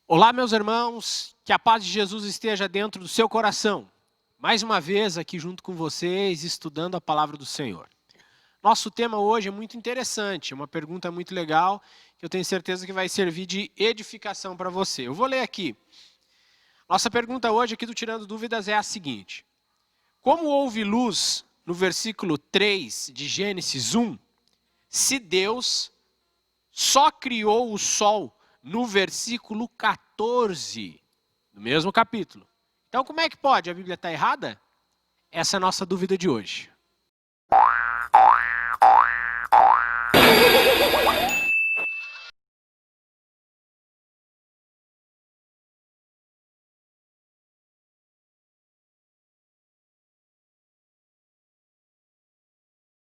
Olá, meus irmãos, que a paz de Jesus esteja dentro do seu coração. Mais uma vez aqui junto com vocês, estudando a palavra do Senhor. Nosso tema hoje é muito interessante, uma pergunta muito legal, que eu tenho certeza que vai servir de edificação para você. Eu vou ler aqui. Nossa pergunta hoje aqui do Tirando Dúvidas é a seguinte: como houve luz no versículo 3 de Gênesis 1, se Deus só criou o sol no versículo 14, no mesmo capítulo? Então, como é que pode? A Bíblia está errada? Essa é a nossa dúvida de hoje.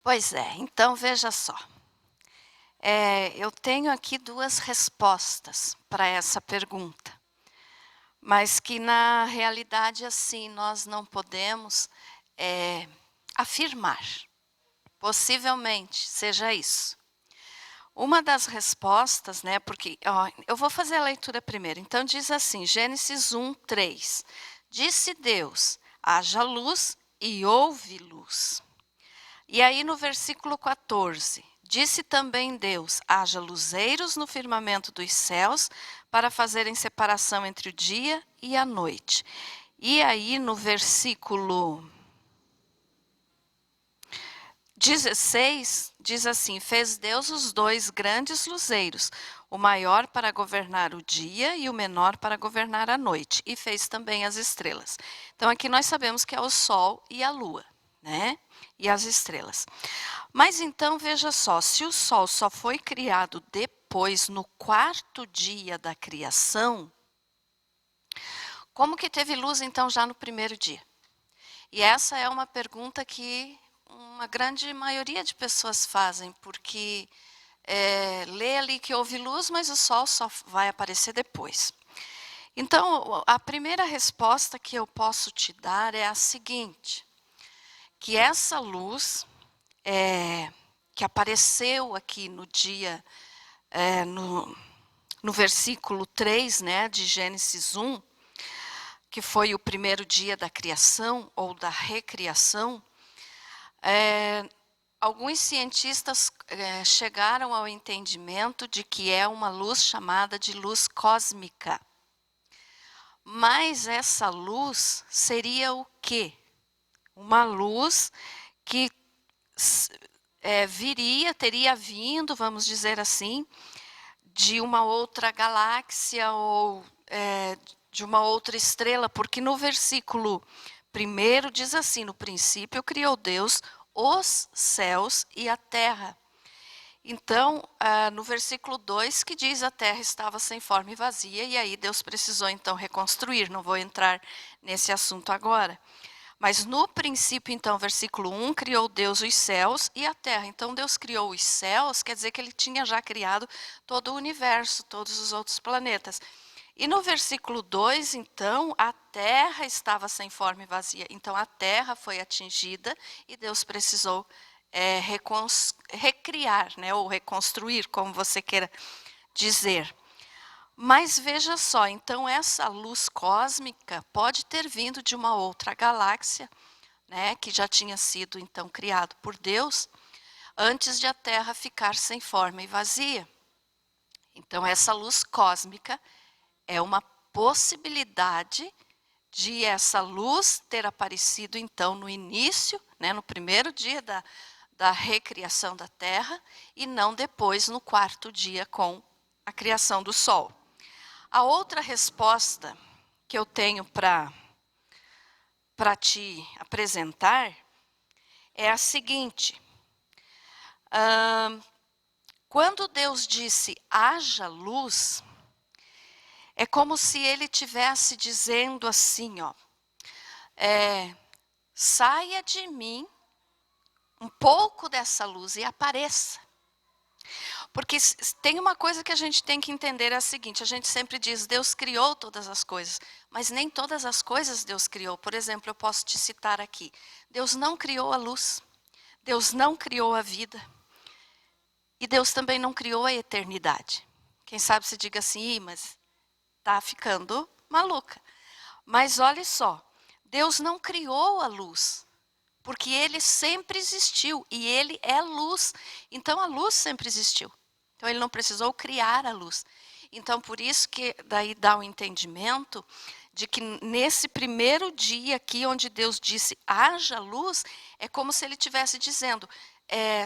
Pois é, então veja só. Eu tenho aqui duas respostas para essa pergunta, mas que na realidade assim nós não podemos afirmar. Possivelmente seja isso. Uma das respostas, né, porque eu vou fazer a leitura primeiro. Então diz assim, Gênesis 1:3. Disse Deus, haja luz e houve luz. E aí no versículo 14, disse também Deus, haja luzeiros no firmamento dos céus para fazerem separação entre o dia e a noite. E aí no versículo 16, diz assim, fez Deus os dois grandes luzeiros, o maior para governar o dia e o menor para governar a noite, e fez também as estrelas. Então aqui nós sabemos que é o sol e a lua, né? E as estrelas. Mas então veja só, se o sol só foi criado depois, no quarto dia da criação, como que teve luz então já no primeiro dia? E essa é uma pergunta que uma grande maioria de pessoas fazem, porque lê ali que houve luz, mas o sol só vai aparecer depois. Então, a primeira resposta que eu posso te dar é a seguinte, que essa luz que apareceu aqui no dia, no versículo 3, né, de Gênesis 1, que foi o primeiro dia da criação ou da recriação, alguns cientistas chegaram ao entendimento de que é uma luz chamada de luz cósmica. Mas essa luz seria o quê? Uma luz que teria vindo, vamos dizer assim, de uma outra galáxia ou de uma outra estrela, porque no versículo 1 diz assim, no princípio criou Deus os céus e a terra. Então, no versículo 2 que diz a terra estava sem forma e vazia, e aí Deus precisou então reconstruir, não vou entrar nesse assunto agora. Mas no princípio, então, versículo 1, criou Deus os céus e a terra. Então, Deus criou os céus, quer dizer que ele tinha já criado todo o universo, todos os outros planetas. E no versículo 2, então, a terra estava sem forma e vazia. Então, a terra foi atingida e Deus precisou recriar, né, ou reconstruir, como você queira dizer. Mas veja só, então essa luz cósmica pode ter vindo de uma outra galáxia, né, que já tinha sido então criado por Deus, antes de a Terra ficar sem forma e vazia. Então essa luz cósmica é uma possibilidade de essa luz ter aparecido então no início, né, no primeiro dia da recriação da Terra, e não depois no quarto dia com a criação do Sol. A outra resposta que eu tenho para te apresentar é a seguinte. Quando Deus disse, haja luz, é como se ele estivesse dizendo assim, saia de mim um pouco dessa luz e apareça. Porque tem uma coisa que a gente tem que entender, é a seguinte, a gente sempre diz, Deus criou todas as coisas, mas nem todas as coisas Deus criou. Por exemplo, eu posso te citar aqui, Deus não criou a luz, Deus não criou a vida, e Deus também não criou a eternidade. Quem sabe se diga assim, mas está ficando maluca. Mas olha só, Deus não criou a luz, porque ele sempre existiu e ele é luz. Então a luz sempre existiu. Então ele não precisou criar a luz. Então por isso que daí dá o entendimento de que nesse primeiro dia aqui onde Deus disse haja luz, é como se ele estivesse dizendo,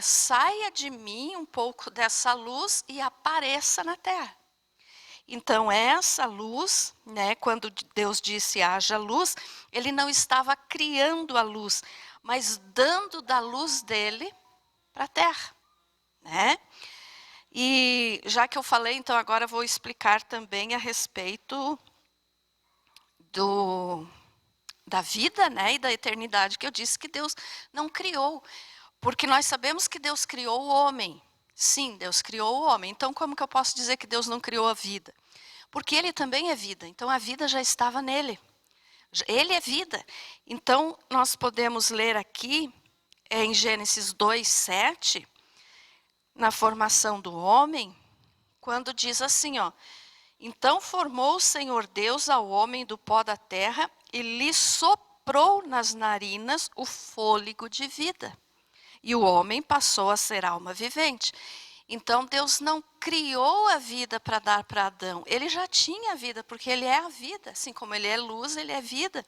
saia de mim um pouco dessa luz e apareça na terra. Então essa luz, né, quando Deus disse haja luz, ele não estava criando a luz, mas dando da luz dele para a terra, né? E já que eu falei, então agora vou explicar também a respeito da vida, né, e da eternidade, que eu disse que Deus não criou, porque nós sabemos que Deus criou o homem. Sim, Deus criou o homem. Então como que eu posso dizer que Deus não criou a vida? Porque ele também é vida, então a vida já estava nele. Ele é vida. Então nós podemos ler aqui em Gênesis 2:7, na formação do homem, quando diz assim, ó: então formou o Senhor Deus ao homem do pó da terra e lhe soprou nas narinas o fôlego de vida. E o homem passou a ser alma vivente. Então Deus não criou a vida para dar para Adão. Ele já tinha a vida, porque ele é a vida. Assim como ele é luz, ele é vida.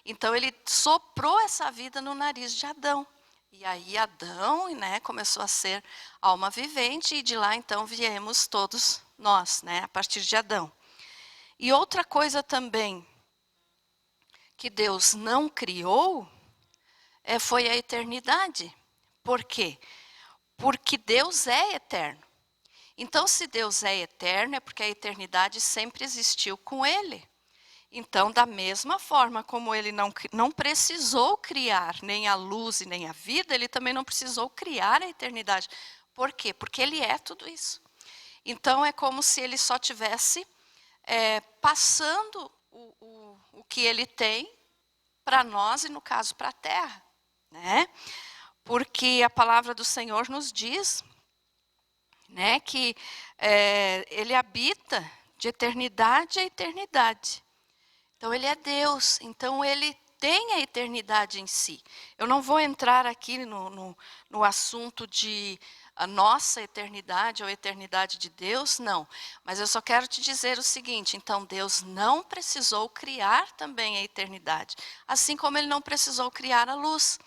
Então ele soprou essa vida no nariz de Adão. E aí Adão, né, começou a ser alma vivente, e de lá então viemos todos nós, né, a partir de Adão. E outra coisa também que Deus não criou foi a eternidade. Por quê? Porque Deus é eterno. Então, se Deus é eterno, é porque a eternidade sempre existiu com ele. Então, da mesma forma como ele não precisou criar nem a luz e nem a vida, ele também não precisou criar a eternidade. Por quê? Porque ele é tudo isso. Então, é como se ele só tivesse passando o que ele tem para nós e, no caso, para a terra, né? Porque a palavra do Senhor nos diz, né, que ele habita de eternidade a eternidade. Então ele é Deus, então ele tem a eternidade em si. Eu não vou entrar aqui no assunto de a nossa eternidade ou a eternidade de Deus, não. Mas eu só quero te dizer o seguinte, então Deus não precisou criar também a eternidade, assim como ele não precisou criar a luz.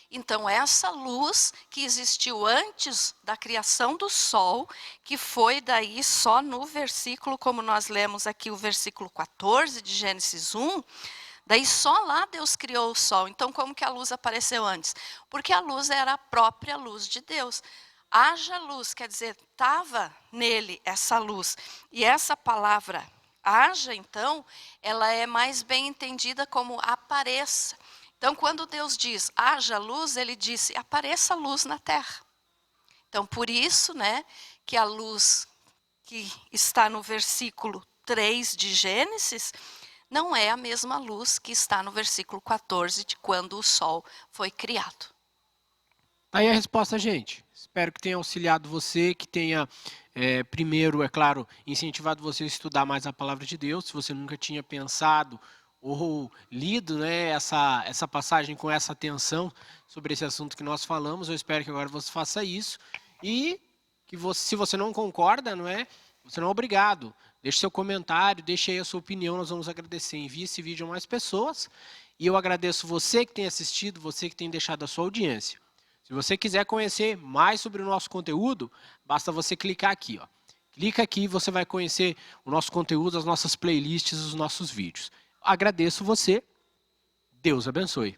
Então essa luz que existiu antes da criação do sol, que foi daí só no versículo, como nós lemos aqui o versículo 14 de Gênesis 1, daí só lá Deus criou o sol. Então como que a luz apareceu antes? Porque a luz era a própria luz de Deus. Haja luz, quer dizer, estava nele essa luz. E essa palavra haja, então, ela é mais bem entendida como apareça. Então, quando Deus diz, haja luz, ele disse, apareça luz na terra. Então, por isso, né, que a luz que está no versículo 3 de Gênesis, não é a mesma luz que está no versículo 14 de quando o sol foi criado. Aí a resposta, gente. Espero que tenha auxiliado você, que tenha, primeiro, é claro, incentivado você a estudar mais a palavra de Deus, se você nunca tinha pensado ou lido, né, essa passagem com essa atenção sobre esse assunto que nós falamos. Eu espero que agora você faça isso e que você, se você não concorda, você não é obrigado. Deixe seu comentário, deixe aí a sua opinião, nós vamos agradecer. Envie esse vídeo a mais pessoas e eu agradeço você que tem assistido, você que tem deixado a sua audiência. Se você quiser conhecer mais sobre o nosso conteúdo, basta você clicar aqui, ó. Clica aqui e você vai conhecer o nosso conteúdo, as nossas playlists, os nossos vídeos. Agradeço você. Deus abençoe.